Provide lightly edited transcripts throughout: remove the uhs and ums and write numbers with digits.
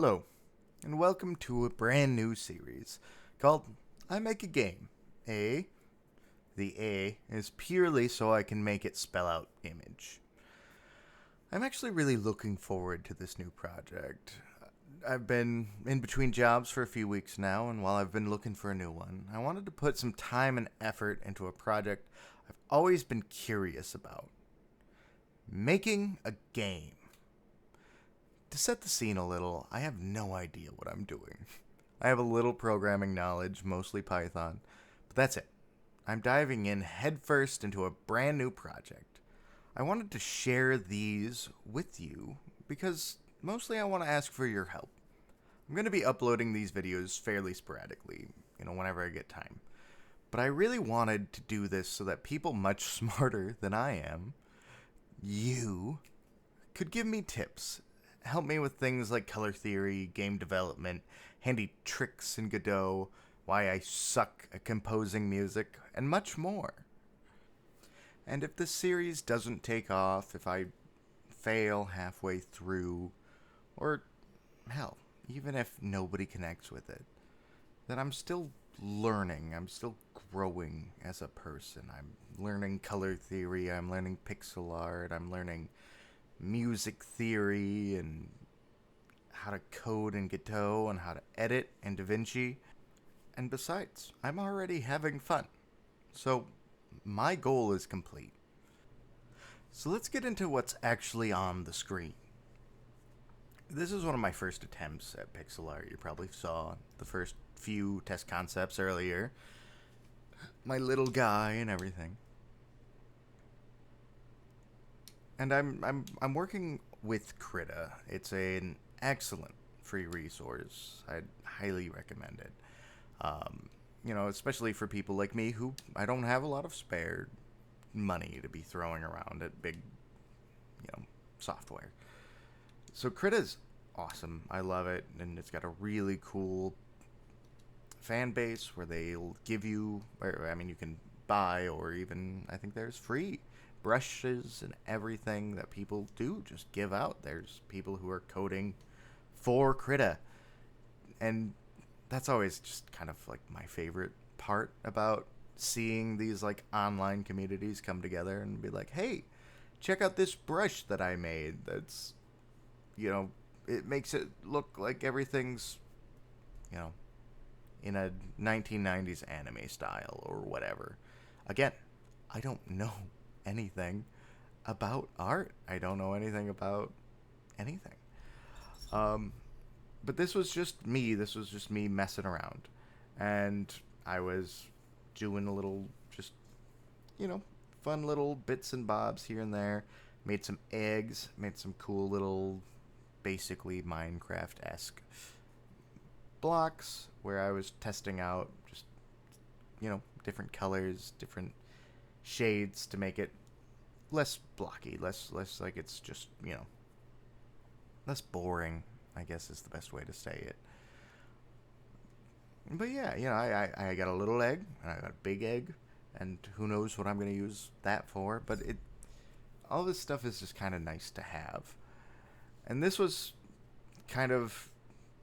Hello, and welcome to a brand new series called I.M.A.G.E. A. The A is purely so I can make it spell out image. I'm actually really looking forward to this new project. I've been in between jobs for a few weeks now, and while I've been looking for a new one, I wanted to put some time and effort into a project I've always been curious about making a game. To set the scene a little, I have no idea what I'm doing. I have a little programming knowledge, mostly Python, but that's it. I'm diving in headfirst into a brand new project. I wanted to share these with you because mostly I want to ask for your help. I'm going to be uploading these videos fairly sporadically, whenever I get time. But I really wanted to do this so that people much smarter than I am, you, could give me tips. Help me with things like color theory, game development, handy tricks in Godot, why I suck at composing music, and much more. And if this series doesn't take off, if I fail halfway through, or hell, even if nobody connects with it, then I'm still learning. I'm still growing as a person. I'm learning color theory, I'm learning pixel art, I'm learning music theory and how to code in Godot and how to edit in DaVinci. And besides, I'm already having fun. So, my goal is complete. So let's get into what's actually on the screen. This is one of my first attempts at pixel art. You probably saw the first few test concepts earlier. My little guy and everything. And I'm working with Krita. It's an excellent free resource. I'd highly recommend it. Especially for people like me who I don't have a lot of spare money to be throwing around at big, software. So Krita's awesome. I love it, and it's got a really cool fan base where they'll give you, you can buy, or even I think there's free brushes and everything that people do just give out. There's people who are coding for Krita, and that's always just kind of like my favorite part about seeing these like online communities come together and be like, hey, check out this brush that I made. That's, it makes it look like everything's, you know, in a 1990s anime style or whatever. Again, I don't know anything about art. I don't know anything about anything. Um, but this was just me. This was just me messing around. And I was doing a little, just, fun little bits and bobs here and there. Made some eggs, made some cool little, basically Minecraft esque blocks where I was testing out just, different colors, different shades to make it less blocky, less like it's just, less boring, I guess is the best way to say it. But yeah, I got a little egg, and I got a big egg, and who knows what I'm going to use that for, but all this stuff is just kind of nice to have. And this was kind of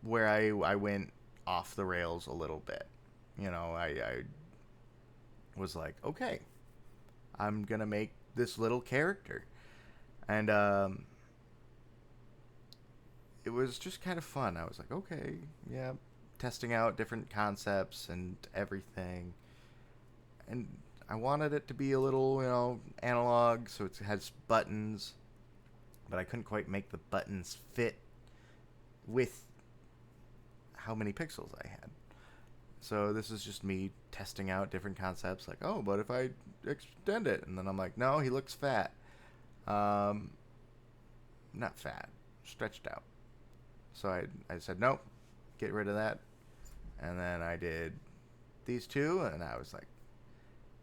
where I went off the rails a little bit. I was like, okay, I'm going to make this little character. And it was just kind of fun. I was like, okay, yeah, testing out different concepts and everything. And I wanted it to be a little, analog, so it has buttons, but I couldn't quite make the buttons fit with how many pixels I had. So this is just me testing out different concepts, like, oh, but if I extend it, and then I'm like, no, he looks fat. Um, Not fat, stretched out. So I said, nope, get rid of that. And then I did these two, and I was like,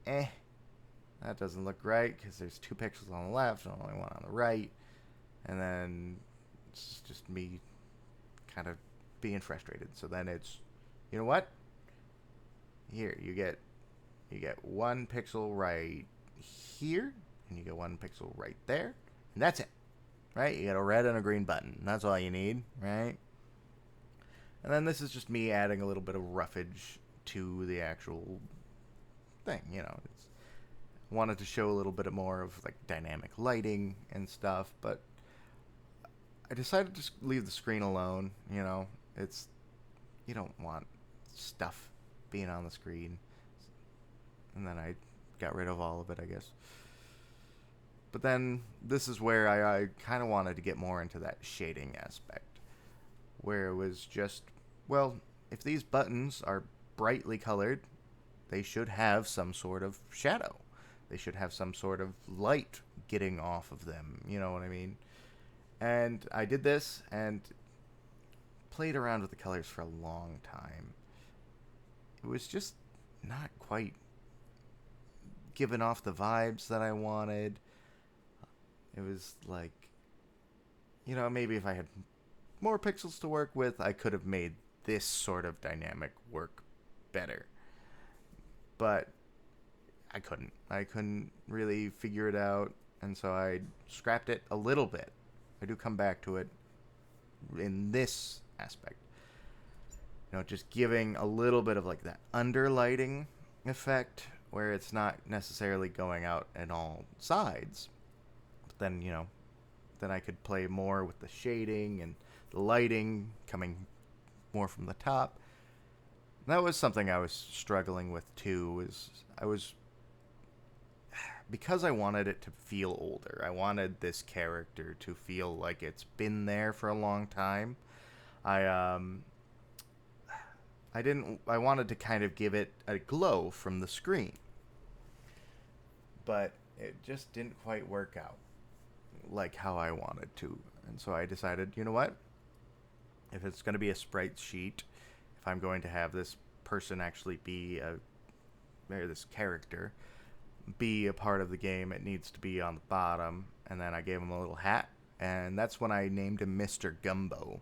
that doesn't look right because there's 2 pixels on the left and only one on the right. And then it's just me kind of being frustrated. So then it's, you know what? Here, you get 1 pixel right here, and you get 1 pixel right there, and that's it. Right? You got a red and a green button. That's all you need, right? And then this is just me adding a little bit of roughage to the actual thing. It's wanted to show a little bit more of like dynamic lighting and stuff, but I decided to leave the screen alone. It's you don't want stuff being on the screen, and then I got rid of all of it, I guess. But then this is where I kind of wanted to get more into that shading aspect, where it was just, well, if these buttons are brightly colored, they should have some sort of shadow. They should have some sort of light getting off of them. You know what I mean? And I did this and played around with the colors for a long time. It was just not quite giving off the vibes that I wanted. It was like, maybe if I had more pixels to work with, I could have made this sort of dynamic work better. But I couldn't. I couldn't really figure it out, and so I scrapped it a little bit. I do come back to it in this aspect. Just giving a little bit of like that underlighting effect where it's not necessarily going out in all sides. But then, then I could play more with the shading and the lighting coming more from the top. That was something I was struggling with too. Because I wanted it to feel older. I wanted this character to feel like it's been there for a long time. I I wanted to kind of give it a glow from the screen. But it just didn't quite work out like how I wanted to. And so I decided, you know what? If it's going to be a sprite sheet, if I'm going to have this person actually be this character be a part of the game, it needs to be on the bottom. And then I gave him a little hat, and that's when I named him Mr. Gumbo.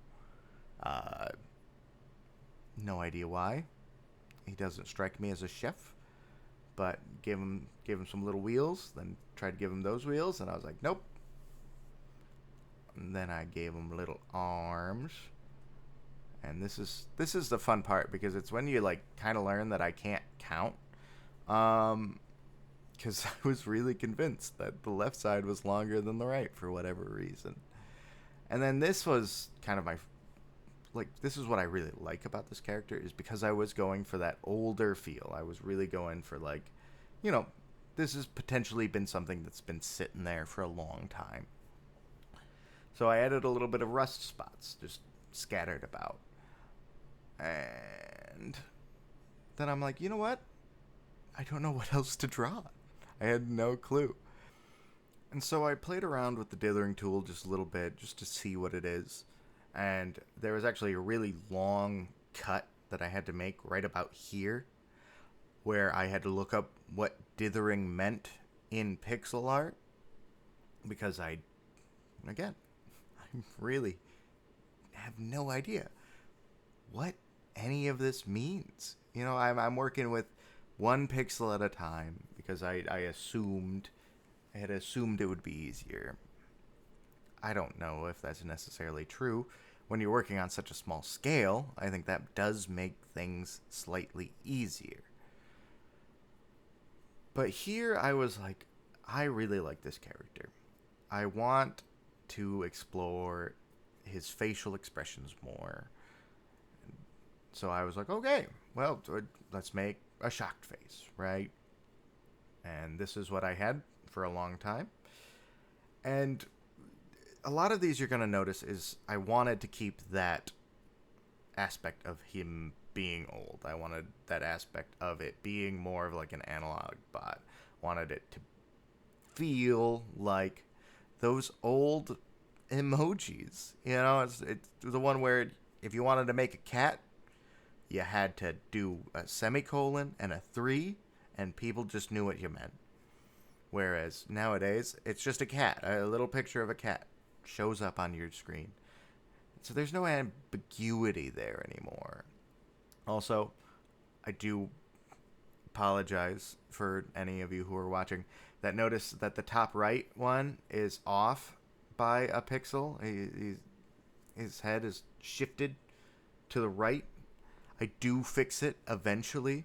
No idea why. He doesn't strike me as a chef, but gave him some little wheels, then tried to give him those wheels, and I was like, nope. And then I gave him little arms. And this is the fun part, because it's when you like kind of learn that I can't count. Because I was really convinced that the left side was longer than the right for whatever reason. And then this was kind of this is what I really like about this character, is because I was going for that older feel. I was really going for this has potentially been something that's been sitting there for a long time. So I added a little bit of rust spots just scattered about. And then I'm like, you know what? I don't know what else to draw. I had no clue. And so I played around with the dithering tool just a little bit, just to see what it is. And there was actually a really long cut that I had to make right about here, where I had to look up what dithering meant in pixel art, because I really have no idea what any of this means. I'm working with one pixel at a time because I had assumed it would be easier. I don't know if that's necessarily true. When you're working on such a small scale, I think that does make things slightly easier. But here I was like, I really like this character. I want to explore his facial expressions more. So I was like, okay, well, let's make a shocked face, right? And this is what I had for a long time. And a lot of these you're going to notice is I wanted to keep that aspect of him being old. I wanted that aspect of it being more of like an analog bot. Wanted it to feel like those old emojis. It's the one where if you wanted to make a cat, you had to do a semicolon and a 3, and people just knew what you meant. Whereas nowadays, it's just a cat. A little picture of a cat shows up on your screen. So there's no ambiguity there anymore. Also, I do apologize for any of you who are watching that notice that the top right one is off by a pixel. His head is shifted to the right. I do fix it eventually,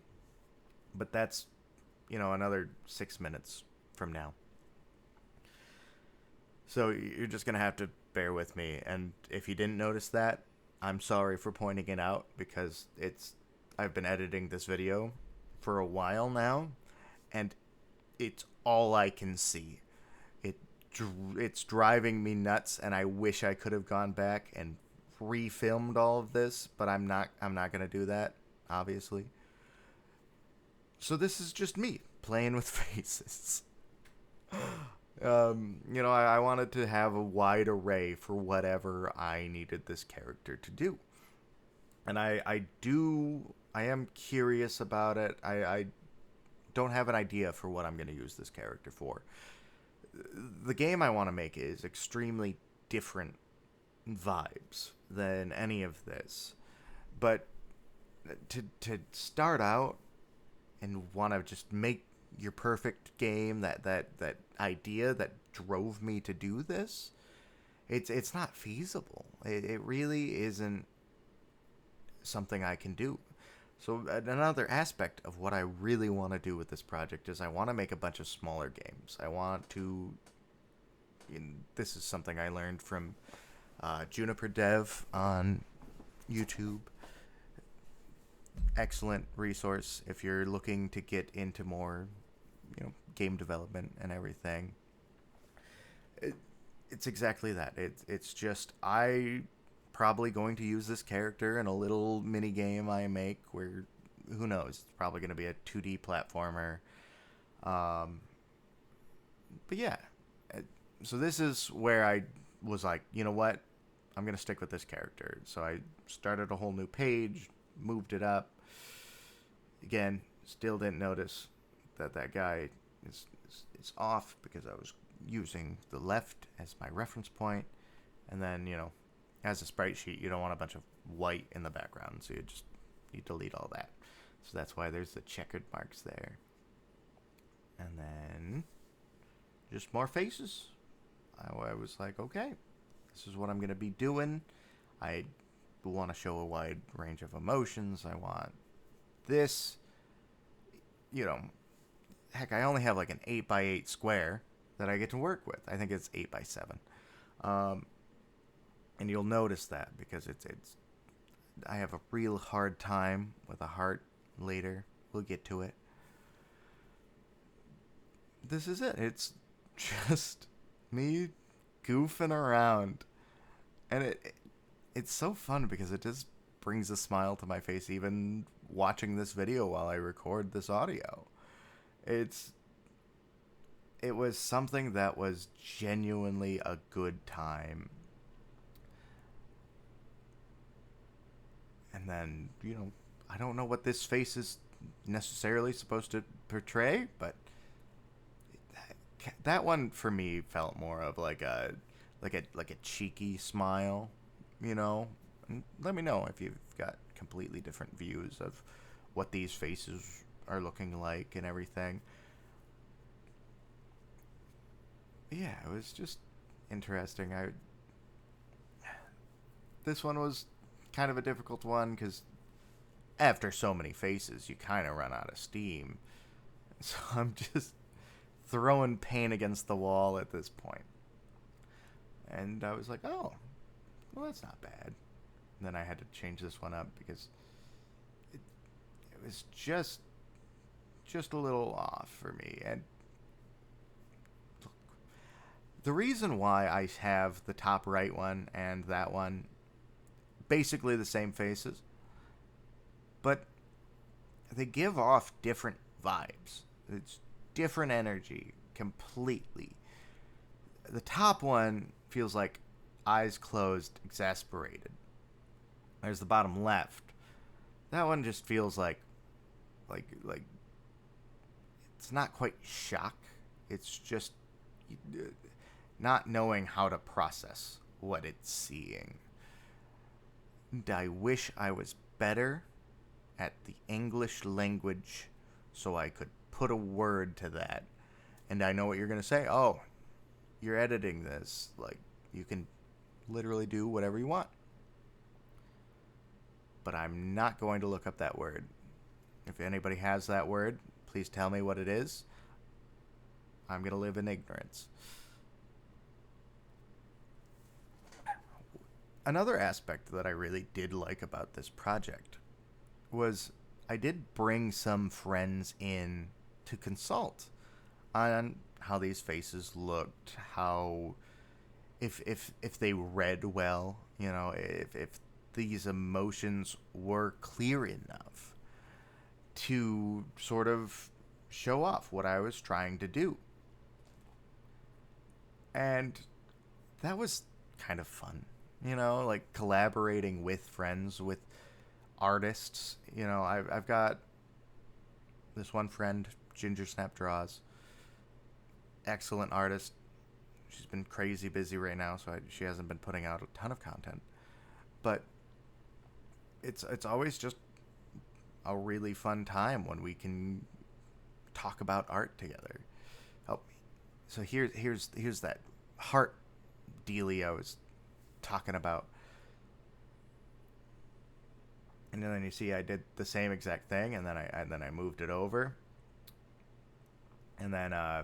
but that's, another 6 minutes from now. So you're just going to have to bear with me. And if you didn't notice that, I'm sorry for pointing it out because I've been editing this video for a while now, and it's all I can see. It it's driving me nuts, and I wish I could have gone back and refilmed all of this, but I'm not going to do that, obviously. So this is just me playing with faces. I wanted to have a wide array for whatever I needed this character to do. And I am curious about it. I don't have an idea for what I'm going to use this character for. The game I want to make is extremely different vibes than any of this. But to start out and want to just make your perfect game, that idea that drove me to do this, it's not feasible. It really isn't something I can do. So another aspect of what I really want to do with this project is I want to make a bunch of smaller games. I want to, this is something I learned from Juniper Dev on YouTube. Excellent resource if you're looking to get into more, game development and everything. It's exactly that. It's just I probably going to use this character in a little mini game I make where, who knows, it's probably going to be a 2D platformer. But yeah, so this is where I was like, you know what, I'm going to stick with this character. So I started a whole new page, moved it up. Again, still didn't notice that guy is off because I was using the left as my reference point. And then, as a sprite sheet, you don't want a bunch of white in the background, so you delete all that. So that's why there's the checkered marks there. And then just more faces. I was like, okay, this is what I'm going to be doing. I want to show a wide range of emotions. I want this, heck, I only have like an 8x8 square that I get to work with. I think it's 8x7. And you'll notice that because it's I have a real hard time with a heart later. We'll get to it. This is it. It's just me goofing around. And it's so fun because it just brings a smile to my face even watching this video while I record this audio. It was something that was genuinely a good time. And then, I don't know what this face is necessarily supposed to portray, but that one for me felt more of like a cheeky smile, And let me know if you've got completely different views of what these faces are looking like and everything. Yeah, it was just interesting. This one was kind of a difficult one because after so many faces, you kind of run out of steam. So I'm just throwing paint against the wall at this point. And I was like, oh, well, that's not bad. And then I had to change this one up because it was just a little off for me. And look, the reason why I have the top right one and that one basically the same faces, but they give off different vibes. It's different energy completely. The top one feels like eyes closed, exasperated. There's the bottom left. That one just feels like it's not quite shock. It's just not knowing how to process what it's seeing. And I wish I was better at the English language so I could put a word to that. And I know what you're going to say. Oh, you're editing this. Like, you can literally do whatever you want. but I'm not going to look up that word. If anybody has that word, please tell me what it is. I'm going to live in ignorance. Another aspect that I really did like about this project was I did bring some friends in to consult on how these faces looked, how if they read well, if these emotions were clear enough to sort of show off what I was trying to do. And that was kind of fun, like collaborating with friends, with artists. I've got this one friend, Ginger Snap Draws, excellent artist. She's been crazy busy right now, so she hasn't been putting out a ton of content. But it's always just a really fun time when we can talk about art together. Oh, so here's that heart dealie I was talking about. And then you see I did the same exact thing, and then I moved it over. And then I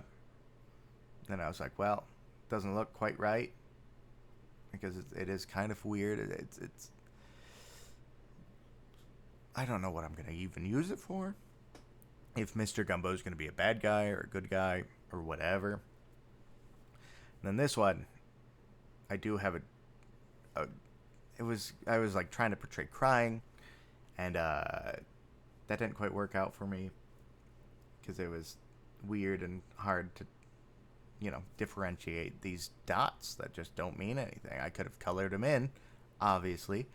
was like, well, it doesn't look quite right because it is kind of weird. It's I don't know what I'm gonna even use it for. If Mr. Gumbo is gonna be a bad guy or a good guy or whatever. And then this one, I do have I was like trying to portray crying, and that didn't quite work out for me because it was weird and hard to differentiate these dots that just don't mean anything. I could have colored them in, obviously,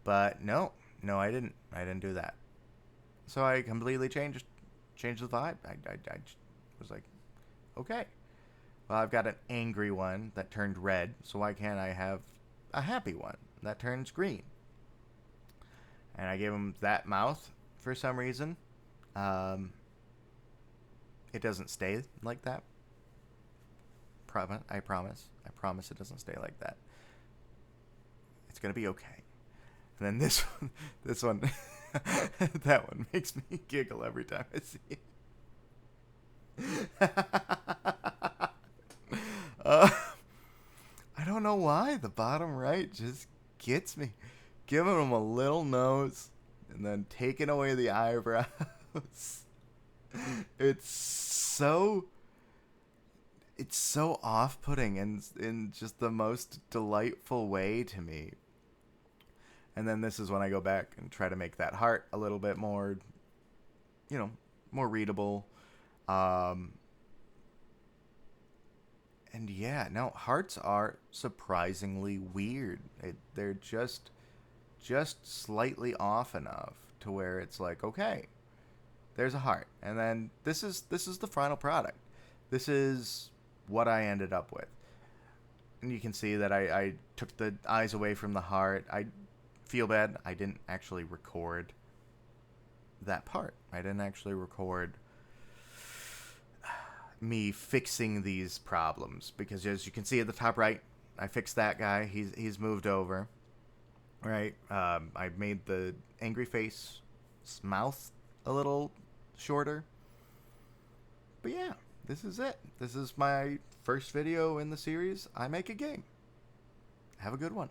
but no, I didn't do that. So I completely changed the vibe. I was like, okay, well, I've got an angry one that turned red, so why can't I have a happy one that turns green? And I gave him that mouth for some reason. It doesn't stay like that. I promise it doesn't stay like that. It's gonna be okay. And then this one, that one makes me giggle every time I see it. I don't know why the bottom right just gets me. Giving him a little nose and then taking away the eyebrows. It's so off-putting and in just the most delightful way to me. And then this is when I go back and try to make that heart a little bit more, more readable. And yeah, no, hearts are surprisingly weird. They're just slightly off enough to where it's like, okay, there's a heart. And then this is the final product. This is what I ended up with. And you can see that I took the eyes away from the heart. I feel bad. I didn't actually record that part. I didn't actually record me fixing these problems because, as you can see at the top right, I fixed that guy. He's moved over. Right. I made the angry face mouth a little shorter. But yeah, this is it. This is my first video in the series, I Make a Game. Have a good one.